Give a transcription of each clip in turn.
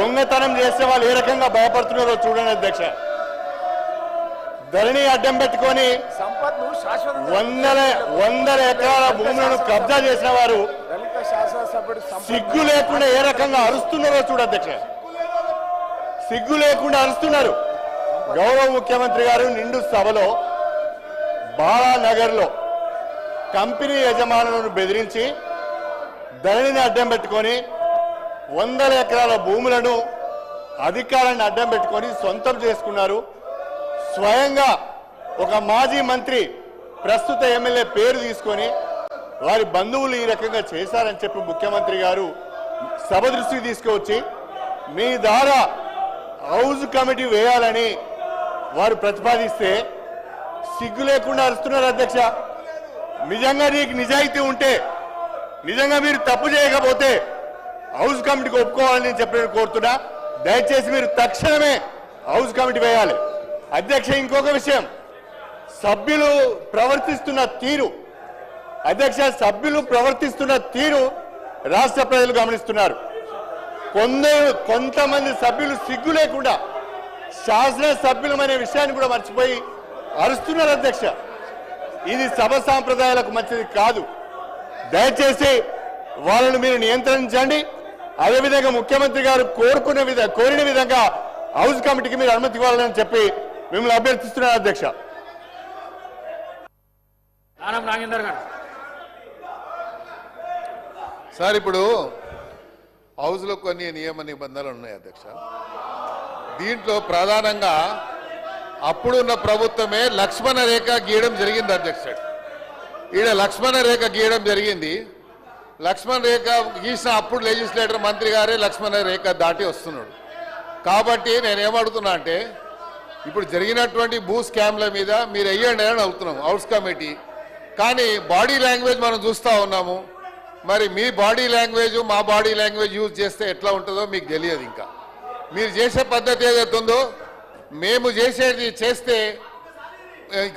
దొంగతనం చేస్తే వాళ్ళు ఏ రకంగా భయపడుతున్నారో చూడండి అధ్యక్ష. ధరణి అడ్డం పెట్టుకొని వందల ఎకరాల భూములను కబ్జా చేసిన వారు సిగ్గు లేకుండా ఏ రకంగా అరుస్తున్నారో చూడ అధ్యక్ష. సిగ్గు లేకుండా అరుస్తున్నారు. గౌరవ ముఖ్యమంత్రి గారు నిండు సభలో బాలానగర్లో కంపెనీ యజమానులను బెదిరించి ధరణిని అడ్డం పెట్టుకొని వందల ఎకరాల భూములను అధికారాన్ని అడ్డం పెట్టుకొని సొంతం చేసుకున్నారు. స్వయంగా ఒక మాజీ మంత్రి ప్రస్తుత ఎమ్మెల్యే పేరు తీసుకొని వారి బంధువులు ఈ రకంగా చేశారని చెప్పి ముఖ్యమంత్రి గారు సభ దృష్టికి తీసుకువచ్చి మీ ద్వారా హౌస్ కమిటీ వేయాలని వారు ప్రతిపాదిస్తే సిగ్గు లేకుండా అరుస్తున్నారు అధ్యక్ష. నిజంగా నీకు నిజాయితీ ఉంటే, నిజంగా మీరు తప్పు చేయకపోతే హౌస్ కమిటీకి ఒప్పుకోవాలని చెప్పి కోరుతున్నా. దయచేసి మీరు తక్షణమే హౌస్ కమిటీ వేయాలి అధ్యక్ష. ఇంకొక విషయం, సభ్యులు ప్రవర్తిస్తున్న తీరు అధ్యక్ష, సభ్యులు ప్రవర్తిస్తున్న తీరు రాష్ట్ర ప్రజలు గమనిస్తున్నారు. కొంతమంది సభ్యులు సిగ్గు లేకుండా శాసన సభ్యులమనే విషయాన్ని కూడా మర్చిపోయి అరుస్తున్నారు అధ్యక్ష. ఇది సభ సాంప్రదాయాలకు మంచిది కాదు. దయచేసి వాళ్ళను మీరు నియంత్రించండి. అదేవిధంగా ముఖ్యమంత్రి గారు కోరిన విధంగా హౌస్ కమిటీకి మీరు అనుమతి ఇవ్వాలని చెప్పి మిమ్మల్ని అభ్యర్థిస్తున్నారు అధ్యక్ష. సార్, ఇప్పుడు హౌస్లో కొన్ని నియమ నిబంధనలు ఉన్నాయి అధ్యక్ష. దీంట్లో ప్రధానంగా అప్పుడున్న ప్రభుత్వమే లక్ష్మణ రేఖ గీయడం జరిగింది అధ్యక్ష. ఈడ లక్ష్మణ రేఖ గీయడం జరిగింది. లక్ష్మణ రేఖ గీసిన అప్పుడు లెజిస్లేటర్ మంత్రి గారే లక్ష్మణ రేఖ దాటి వస్తున్నాడు. కాబట్టి నేనేమడుగుతున్నా అంటే, ఇప్పుడు జరిగినటువంటి భూ స్కామ్ల మీద మీరు వెయ్యండి అని అడుగుతున్నాం హౌస్ కమిటీ. కానీ బాడీ లాంగ్వేజ్ మనం చూస్తూ ఉన్నాము. మరి మీ బాడీ లాంగ్వేజ్ మా బాడీ లాంగ్వేజ్ యూజ్ చేస్తే ఎట్లా ఉంటుందో మీకు తెలియదు. ఇంకా మీరు చేసే పద్ధతి ఏదైతే ఉందో, మేము చేసేది చేస్తే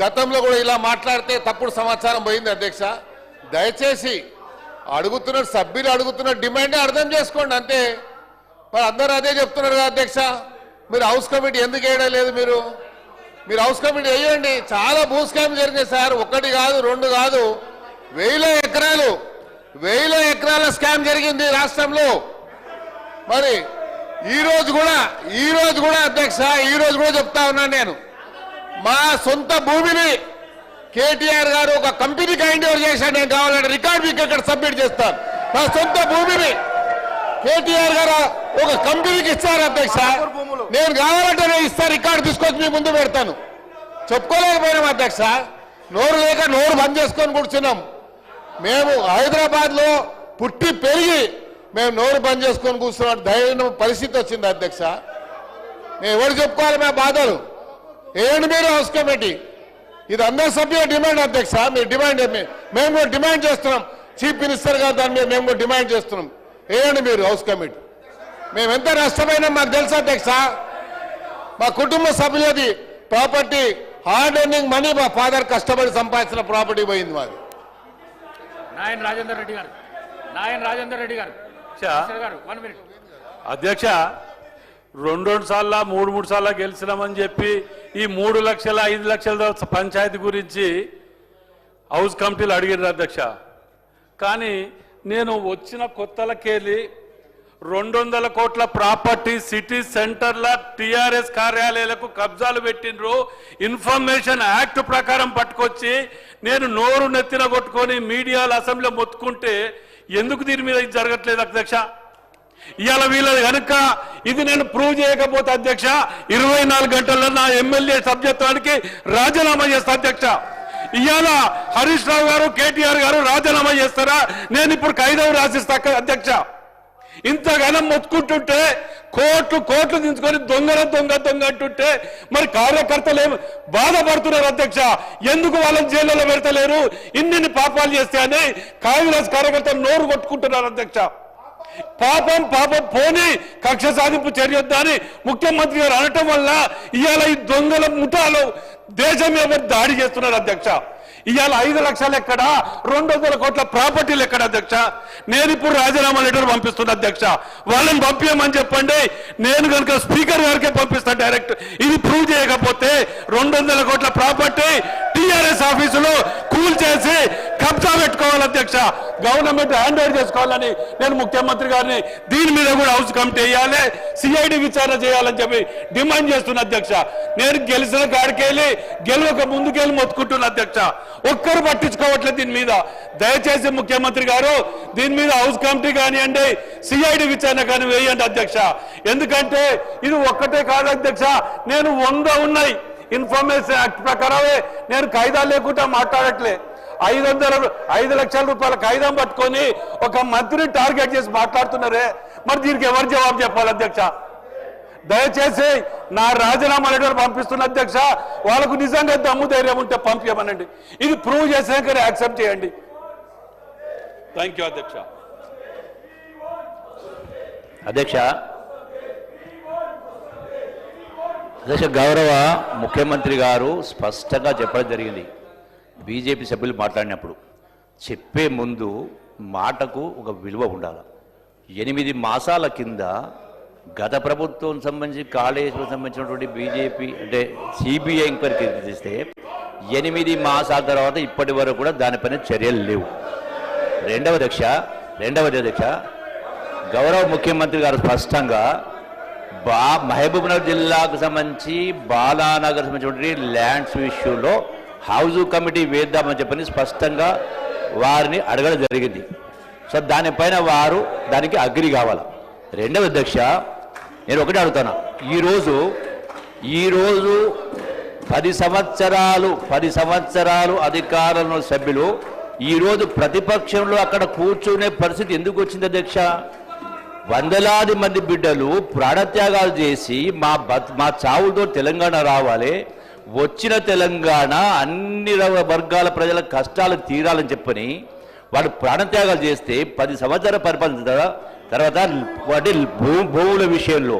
గతంలో కూడా ఇలా మాట్లాడితే తప్పుడు సమాచారం పోయింది అధ్యక్ష. దయచేసి సభ్యులు అడుగుతున్న డిమాండే అర్థం చేసుకోండి అంతే. మరి అందరూ అదే చెప్తున్నారు కదా అధ్యక్ష. మీరు హౌస్ కమిటీ ఎందుకు వేయడం లేదు? మీరు హౌస్ కమిటీ వేయండి. చాలా భూ స్కామ్ జరిగింది సార్, ఒకటి కాదు రెండు కాదు, వేల ఎకరాల స్కామ్ జరిగింది రాష్ట్రంలో. మరి ఈ రోజు కూడా అధ్యక్ష, ఈ రోజు కూడా చెప్తా ఉన్నాను నేను, మా సొంత భూమిని కేటీఆర్ గారు ఒక కంపెనీకి హ్యాండ్ ఓవర్ చేశాడు. నేను కావాలంటే రికార్డ్ మీకు ఇక్కడ సబ్మిట్ చేస్తాను. మా సొంత భూమిని కేటీఆర్ గారు ఒక కంపెనీకి ఇస్తారు అధ్యక్ష. నేను కావాలంటే నేను ఇస్తాను, రికార్డు తీసుకొచ్చి మీ ముందు పెడతాను. చెప్పుకోలేకపోయినాం అధ్యక్ష. నోరు లేక నోరు బంద్ చేసుకొని కూర్చున్నాం. మేము హైదరాబాద్లో పుట్టి పెరిగి మేము నోరు బంద్ చేసుకొని కూర్చున్న ధైర్యం పరిస్థితి వచ్చింది అధ్యక్ష. మేము ఎవరు చెప్పుకోవాలి మా బాధలు? ఏంటి మీరు హౌస్ కమిటీ? ఇది అందరి సభ్యుల డిమాండ్ అధ్యక్ష. మీరు డిమాండ్, మేము కూడా డిమాండ్ చేస్తున్నాం. చీఫ్ మినిస్టర్ గారు దాన్ని మేము కూడా డిమాండ్ చేస్తున్నాం. ఏంటి మీరు హౌస్ కమిటీ? మేము ఎంత నష్టమైనా మాకు తెలుసు అధ్యక్ష. మా కుటుంబ సభ్యులది ప్రాపర్టీ, హార్డ్ ఎర్నింగ్ మనీ, మా ఫాదర్ కష్టపడి సంపాదించిన ప్రాపర్టీ పోయింది మాది. నాయన్ రాజేందర్ రెడ్డి గారు అధ్యక్ష, రెండు సార్లు మూడు సార్లు గెలిచినామని చెప్పి ఈ 3 లక్షల 5 లక్షల పంచాయతీ గురించి హౌస్ కమిటీలు అడిగినారు అధ్యక్ష. కానీ నేను వచ్చిన కొత్తలకెళ్ళి 200 కోట్ల ప్రాపర్టీ సిటీ సెంటర్ల టీఆర్ఎస్ కార్యాలయాలకు కబ్జాలు పెట్టినరు. ఇన్ఫర్మేషన్ యాక్ట్ ప్రకారం పట్టుకొచ్చి నేను నోరు నెత్తిన కొట్టుకొని మీడియాలో అసెంబ్లీలో మొత్తుకుంటే ఎందుకు దీని మీద ఇది జరగట్లేదు అధ్యక్ష? ఇవాళ వీళ్ళది కనుక ఇది నేను ప్రూవ్ చేయకపోతే అధ్యక్ష 24 గంటల్లో నా ఎమ్మెల్యే సభ్యత్వానికి రాజీనామా చేస్తా అధ్యక్ష. ఇవాళ హరీష్ రావు గారు కేటీఆర్ గారు రాజీనామా చేస్తారా? నేను ఇప్పుడు ఖైదవు రాసిస్తా అధ్యక్ష. ఇంతగానం మొత్తుకుంటుంటే కోట్లు దించుకొని దొంగ అంటుంటే మరి కార్యకర్తలు ఏమి బాధపడుతున్నారు అధ్యక్ష? ఎందుకు వాళ్ళని జైల్లో పెడతలేరు? ఇన్ని పాపాలు చేస్తే అని కాంగ్రెస్ కార్యకర్తలు నోరు కొట్టుకుంటున్నారు అధ్యక్ష. పాపం పోని కక్ష సాధింపు చర్యొద్దని ముఖ్యమంత్రి గారు అనటం వల్ల ఇవాళ ఈ దొంగల ముఠాలు దేశం మీద దాడి చేస్తున్నారు అధ్యక్ష. ఇవాళ 5 లక్షలు ఎక్కడ, 200 కోట్ల ప్రాపర్టీలు ఎక్కడ అధ్యక్ష? నేను ఇప్పుడు రాజీనామా లెటర్ పంపిస్తున్నా అధ్యక్ష, వాళ్ళని పంపించమని చెప్పండి. నేను కనుక స్పీకర్ గారికే పంపిస్తాను డైరెక్ట్. ఇది ప్రూవ్ చేయకపోతే 200 కోట్ల ప్రాపర్టీ టీఆర్ఎస్ ఆఫీసులో కూల్ చేసి కబ్జా పెట్టుకోవాలి అధ్యక్ష. గవర్నమెంట్ హ్యాండ్ ఓవర్ చేసుకోవాలని నేను ముఖ్యమంత్రి గారిని దీని మీద కూడా హౌస్ కమిటీ వేయాలి, సిఐడి విచారణ చేయాలని చెప్పి డిమాండ్ చేస్తున్నా అధ్యక్ష. నేను గెలిచిన కాడికెళ్ళి గెలవక ముందుకెళ్ళి మొత్తుకుంటున్నా అధ్యక్ష. ఒక్కరు పట్టించుకోవట్లేదు దీని మీద. దయచేసి ముఖ్యమంత్రి గారు దీని మీద హౌస్ కమిటీ కానివ్వండి, సిఐడి విచారణ కానీ వేయండి అధ్యక్ష. ఎందుకంటే ఇది ఒక్కటే కాదు అధ్యక్ష, నేను 100 ఉన్నాయి ఇన్ఫర్మేషన్ యాక్ట్ ప్రకారమే నేను కాయిదాలు లేకుండా మాట్లాడట్లే. 5 లక్షల రూపాయల కాయిదాం పట్టుకొని ఒక మంత్రిని టార్గెట్ చేసి మాట్లాడుతున్నారే, మరి దీనికి ఎవరు జవాబు చెప్పాలి అధ్యక్ష? దయచేసి నా రాజీనామా లెటర్ పంపిస్తున్న అధ్యక్ష. వాళ్ళకు నిజంగా దమ్ము ధైర్యం ఉంటే పంపించమనండి. ఇది ప్రూవ్ చేసాకనే యాక్సెప్ట్ చేయండి. థ్యాంక్ యూ అధ్యక్ష. అధ్యక్ష గౌరవ ముఖ్యమంత్రి గారు స్పష్టంగా చెప్పడం జరిగింది. బీజేపీ సభ్యులు మాట్లాడినప్పుడు చెప్పే ముందు మాటకు ఒక విలువ ఉండాలి. 8 మాసాల కింద గత ప్రభుత్వం సంబంధించి కాళేశ్వరం సంబంధించినటువంటి బీజేపీ అంటే సిబిఐ ఎంక్వైరీ తీస్తే 8 మాసాల తర్వాత ఇప్పటి వరకు కూడా దానిపైన చర్యలు లేవు. రెండవది అధ్యక్ష గౌరవ ముఖ్యమంత్రి గారు స్పష్టంగా మహబూబ్నగర్ జిల్లాకు సంబంధించి బాలానగర్ సంబంధించినటువంటి ల్యాండ్స్ ఇష్యూలో హౌస్ కమిటీ వేద్దామని చెప్పని స్పష్టంగా వారిని అడగడం జరిగింది. సో దానిపైన వారు దానికి అగ్రి కావాలి. రెండవ అధ్యక్ష నేను ఒకటే అడుగుతాను, ఈరోజు 10 సంవత్సరాలు అధికారంలో సభ్యులు ఈరోజు ప్రతిపక్షంలో అక్కడ కూర్చునే పరిస్థితి ఎందుకు వచ్చింది అధ్యక్ష? వందలాది మంది బిడ్డలు ప్రాణత్యాగాలు చేసి మా చావులతో తెలంగాణ రావాలి, వచ్చిన తెలంగాణ అన్ని వర్గాల ప్రజల కష్టాలు తీరాలని చెప్పని వాడు ప్రాణత్యాగాలు చేస్తే 10 సంవత్సరాల పరిపాలన తర్వాత వాటి భూముల విషయంలో,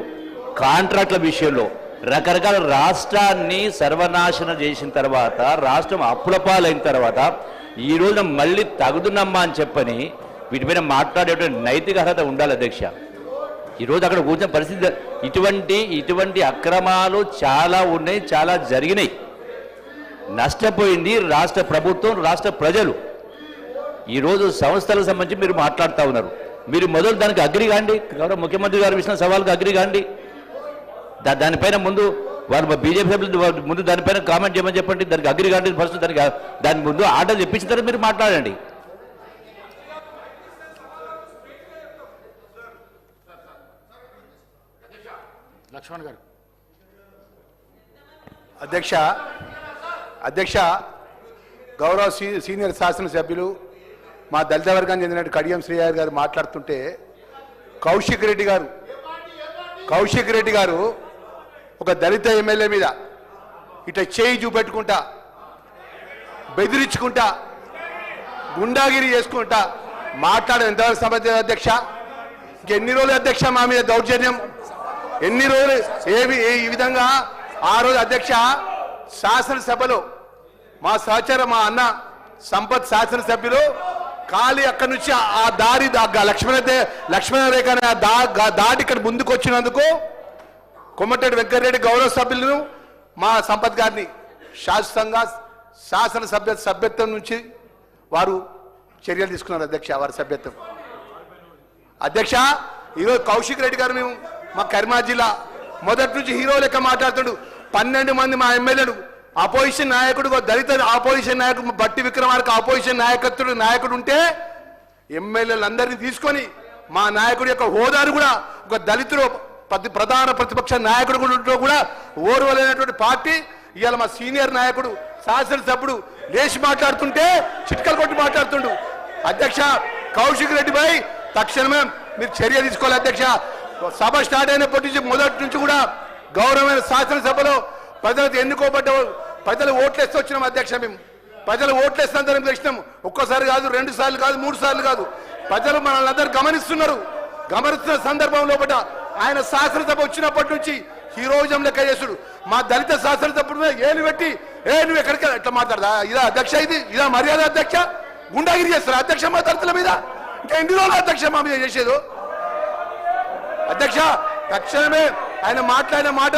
కాంట్రాక్ట్ల విషయంలో రకరకాల రాష్ట్రాన్ని సర్వనాశనం చేసిన తర్వాత, రాష్ట్రం అప్పుల పాలైన తర్వాత ఈ రోజున మళ్ళీ తగుదునమ్మా అని చెప్పని వీటిపైన మాట్లాడేటువంటి నైతిక అర్హత ఉండాలి అధ్యక్ష. ఈరోజు అక్కడ కూర్చున్న పరిస్థితి ఇటువంటి అక్రమాలు చాలా ఉన్నాయి, చాలా జరిగినాయి. నష్టపోయింది రాష్ట్ర ప్రభుత్వం, రాష్ట్ర ప్రజలు. ఈరోజు సంస్థలకు సంబంధించి మీరు మాట్లాడుతూ ఉన్నారు. మీరు మొదలు దానికి అగ్రి కాండి. గౌరవ ముఖ్యమంత్రి గారు ఇచ్చిన సవాల్కి అగ్రి కాండి. దానిపైన ముందు వారు బీజేపీ సభ్యులు ముందు దానిపైన కామెంట్ చేయమని చెప్పండి. దానికి అగ్రి కాండి ఫస్ట్. దాని ముందు ఆర్డర్ తెప్పించిన తర్వాత మీరు మాట్లాడండి. లక్ష్మణ్ గారు. అధ్యక్ష గౌరవ సీనియర్ శాసనసభ్యులు మా దళిత వర్గానికి చెందిన కడియం శ్రీహరి గారు మాట్లాడుతుంటే కౌశిక్ రెడ్డి గారు ఒక దళిత ఎమ్మెల్యే మీద ఇట్లా చేయి చూపెట్టుకుంటా, బెదిరించుకుంటా, గుండాగిరి చేసుకుంటా మాట్లాడడం ఎంతవరకు సమర్థ అధ్యక్ష? ఇంకెన్ని రోజులు అధ్యక్ష మా మీద దౌర్జన్యం? ఎన్ని రోజులు ఈ విధంగా? ఆ రోజు అధ్యక్ష శాసనసభలో మా సహచర మా అన్న సంపత్ శాసనసభ్యులు ఖాళీ అక్కడి నుంచి ఆ దారి లక్ష్మణ రేఖ దాటి ఇక్కడ ముందుకు వచ్చినందుకు కొమ్మటిరెడ్డి వెంకటరెడ్డి గౌరవ సభ్యులను మా సంపత్ గారిని శాశ్వతంగా సభ్యత్వం నుంచి వారు చర్యలు తీసుకున్నారు అధ్యక్ష. వారి సభ్యత్వం అధ్యక్ష ఈరోజు కౌశిక్ రెడ్డి గారు మేము మా కరీంనగర్ జిల్లా మొదటి నుంచి హీరో లెక్క మాట్లాడుతుండు. 12 మంది మా ఎమ్మెల్యేలు అపోజిషన్ నాయకుడు, దళిత ఆపోజిషన్ నాయకుడు బట్టి విక్రమార్క ఆపోజిషన్ నాయకుడు ఉంటే ఎమ్మెల్యేలందరినీ తీసుకొని మా నాయకుడి యొక్క హోదాను కూడా ఒక దళితుడు ప్రధాన ప్రతిపక్ష నాయకుడు కూడా ఓర్వలేనటువంటి పార్టీ ఇవాళ మా సీనియర్ నాయకుడు శాసనసభ్యుడు లేచి మాట్లాడుతుంటే చిట్కలు కొట్టి మాట్లాడుతుండు. అధ్యక్ష కౌశిక్ రెడ్డి భాయ్ తక్షణమే మీరు చర్య తీసుకోవాలి అధ్యక్ష. సభ స్టార్ట్ అయినప్పటి నుంచి మొదటి నుంచి కూడా గౌరవమైన శాసనసభలో ప్రజలకు ఎన్నుకోబడ్డ ప్రజలు ఓట్లేస్తూ వచ్చినాం అధ్యక్ష. మేము ప్రజలు ఓట్లేస్తాం తెచ్చినాం. ఒక్కసారి కాదు, 2 సార్లు కాదు, 3 సార్లు కాదు. ప్రజలు మనల్ని అందరూ గమనిస్తున్న సందర్భంలో ఆయన శాసనసభ వచ్చినప్పటి నుంచి హీరోయిజం లెక్క చేసుడు. మా దళిత శాసనసభ్యుడు ఏలు పెట్టి నువ్వు ఎక్కడికి ఎట్లా మాట్లాడదా? ఇదా అధ్యక్ష? ఇదా మర్యాద అధ్యక్ష? గుండాగిరి చేస్తారా అధ్యక్ష మా తరతుల మీద? ఇంకా ఎన్ని రోజులు అధ్యక్ష మా మీద చేసేది? అధ్యక్ష తక్షణమే ఆయన మాట్లాడిన మాట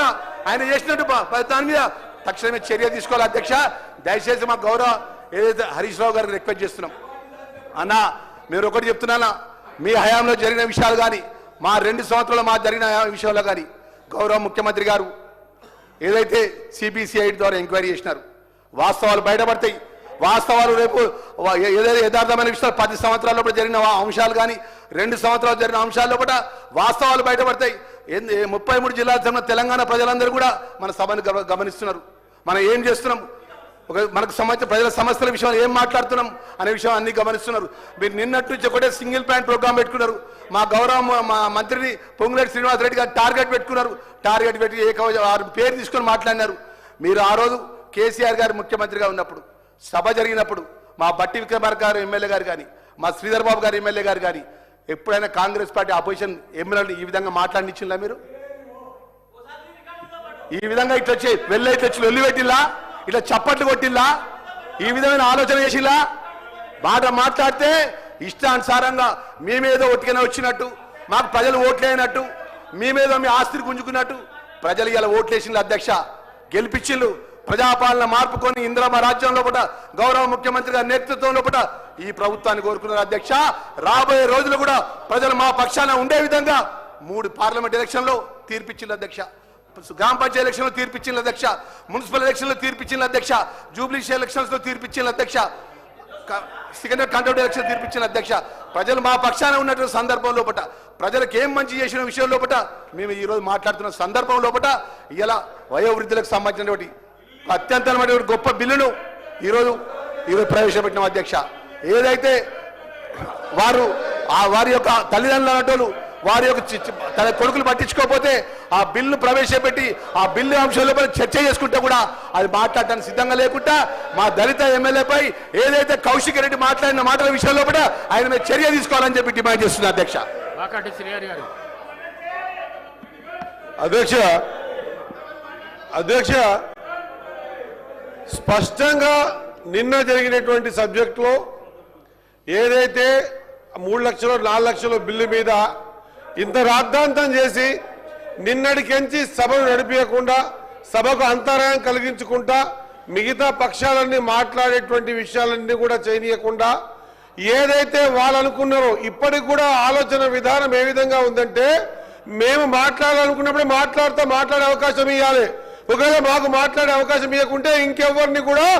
ఆయన చేసినట్టు దాని మీద తక్షణమే చర్య తీసుకోవాలి అధ్యక్ష. దయచేసి మా గౌరవ ఏదైతే హరీష్ రావు గారికి రిక్వెస్ట్ చేస్తున్నాం, అన్న మీరు ఒకటి చెప్తున్నానా, మీ హయాంలో జరిగిన విషయాలు కానీ మా 2 సంవత్సరాలు మా జరిగిన విషయాల్లో కానీ గౌరవ ముఖ్యమంత్రి గారు ఏదైతే సిబిసిఐ ద్వారా ఎంక్వైరీ చేసినారు, వాస్తవాలు బయటపడతాయి. వాస్తవాలు రేపు ఏదైతే యథార్థమైన విషయాలు 10 సంవత్సరాల లోపల జరిగిన అంశాలు కానీ 2 సంవత్సరాలు జరిగిన అంశాల లోపల వాస్తవాలు బయటపడతాయి. 33 జిల్లాల చెందిన తెలంగాణ ప్రజలందరూ కూడా మన సభను గమనిస్తున్నారు. మనం ఏం చేస్తున్నాం, మనకు సంబంధించిన ప్రజల సమస్యల విషయంలో ఏం మాట్లాడుతున్నాం అనే విషయం అన్ని గమనిస్తున్నారు. మీరు నిన్నట్టు నుంచి ఒకటే సింగిల్ ప్లాన్ ప్రోగ్రామ్ పెట్టుకున్నారు. మా గౌరవ మా మంత్రిని పొంగులేటి శ్రీనివాసరెడ్డి గారు టార్గెట్ పెట్టుకున్నారు. టార్గెట్ పెట్టి వారి పేరు తీసుకొని మాట్లాడినారు. మీరు ఆ రోజు కేసీఆర్ గారు ముఖ్యమంత్రిగా ఉన్నప్పుడు సభ జరిగినప్పుడు మా బట్టి విక్రమార్క గారు ఎమ్మెల్యే గారు కానీ మా శ్రీధర్ బాబు గారు ఎమ్మెల్యే గారు కానీ ఎప్పుడైనా కాంగ్రెస్ పార్టీ అపోజిషన్ ఎమ్మెల్యేలు ఈ విధంగా మాట్లాడినిచ్చిందా? మీరు ఈ విధంగా ఇట్లా వచ్చి వెళ్ళి పెట్టిల్లా, ఇట్లా చప్పట్లు కొట్టిల్లా, ఈ విధమైన ఆలోచన చేసిల్లా? మాట్లాడితే ఇష్టానుసారంగా మేమేదో ఒట్టిగానే వచ్చినట్టు, మాకు ప్రజలు ఓట్లేనట్టు, మేమేదో మీ ఆస్తిని గుంజుకున్నట్టు ప్రజలు ఇలా ఓట్లేసిండ్రు అధ్యక్ష, గెలిపించిండ్రు. ప్రజాపాలన మార్పుకొని ఇందిరమ్మ రాజ్యంలో పూట గౌరవ ముఖ్యమంత్రి గారి నేతృత్వంలో పూట ఈ ప్రభుత్వాన్ని కోరుకున్నారు అధ్యక్ష. రాబోయే రోజులు కూడా ప్రజలు మా పక్షాన ఉండే విధంగా 3 పార్లమెంట్ ఎలక్షన్లో తీర్పిచ్చింది అధ్యక్ష, గ్రామ పంచాయతీ ఎలక్షన్లో తీర్పిచ్చింది అధ్యక్ష, మున్సిపల్ ఎలక్షన్లో తీర్పిచ్చింది అధ్యక్ష, జూబ్లీ ఎలక్షన్స్ లో తీర్పిచ్చింది అధ్యక్ష, సెకండరీ కంట్రోల్ ఎలక్షన్ తీర్పిచ్చిన అధ్యక్ష. ప్రజలు మా పక్షాన ఉన్నటువంటి సందర్భం లోపట ప్రజలకు ఏం మంచి చేసిన విషయం లోపట మేము ఈరోజు మాట్లాడుతున్న సందర్భం లోపట ఇలా వయోవృద్ధులకు సంబంధించినటువంటి అత్యంతమైన గొప్ప బిల్లును ఈరోజు ప్రవేశపెట్టిన అధ్యక్ష. ఏదైతే వారి యొక్క తల్లిదండ్రులు అన్నట్టు వారి యొక్క తన కొడుకులు పట్టించుకోకపోతే ఆ బిల్లు ప్రవేశపెట్టి ఆ బిల్లు అంశాలపై చర్చ చేసుకుంటే కూడా అది మాట్లాడటానికి సిద్ధంగా లేకుండా మా దళిత ఎమ్మెల్యేపై ఏదైతే కౌశిక్ రెడ్డి మాట్లాడిన మాటల విషయంలో కూడా ఆయన మీద చర్య తీసుకోవాలని చెప్పి డిమాండ్ చేస్తున్నారు అధ్యక్ష. వాకాటి శ్రీహరి గారు. అధ్యక్ష స్పష్టంగా నిన్న జరిగినటువంటి సబ్జెక్టులో ఏదైతే 3 లక్షలు 4 లక్షల బిల్లు మీద ఇంత రాద్ధాంతం చేసి నిన్నటికెంచి సభను నడిపించకుండా సభకు అంతరాయం కలిగించుకుంటా మిగతా పక్షాలన్నీ మాట్లాడేటువంటి విషయాలన్నీ కూడా చేయనీయకుండా ఏదైతే వాళ్ళు అనుకున్నారో ఇప్పటికి కూడా ఆలోచన విధానం ఏ విధంగా ఉందంటే మేము మాట్లాడాలనుకున్నప్పుడు మాట్లాడే అవకాశం ఇవ్వాలి. ఒకవేళ మాకు మాట్లాడే అవకాశం ఇవ్వకుంటే ఇంకెవరిని కూడా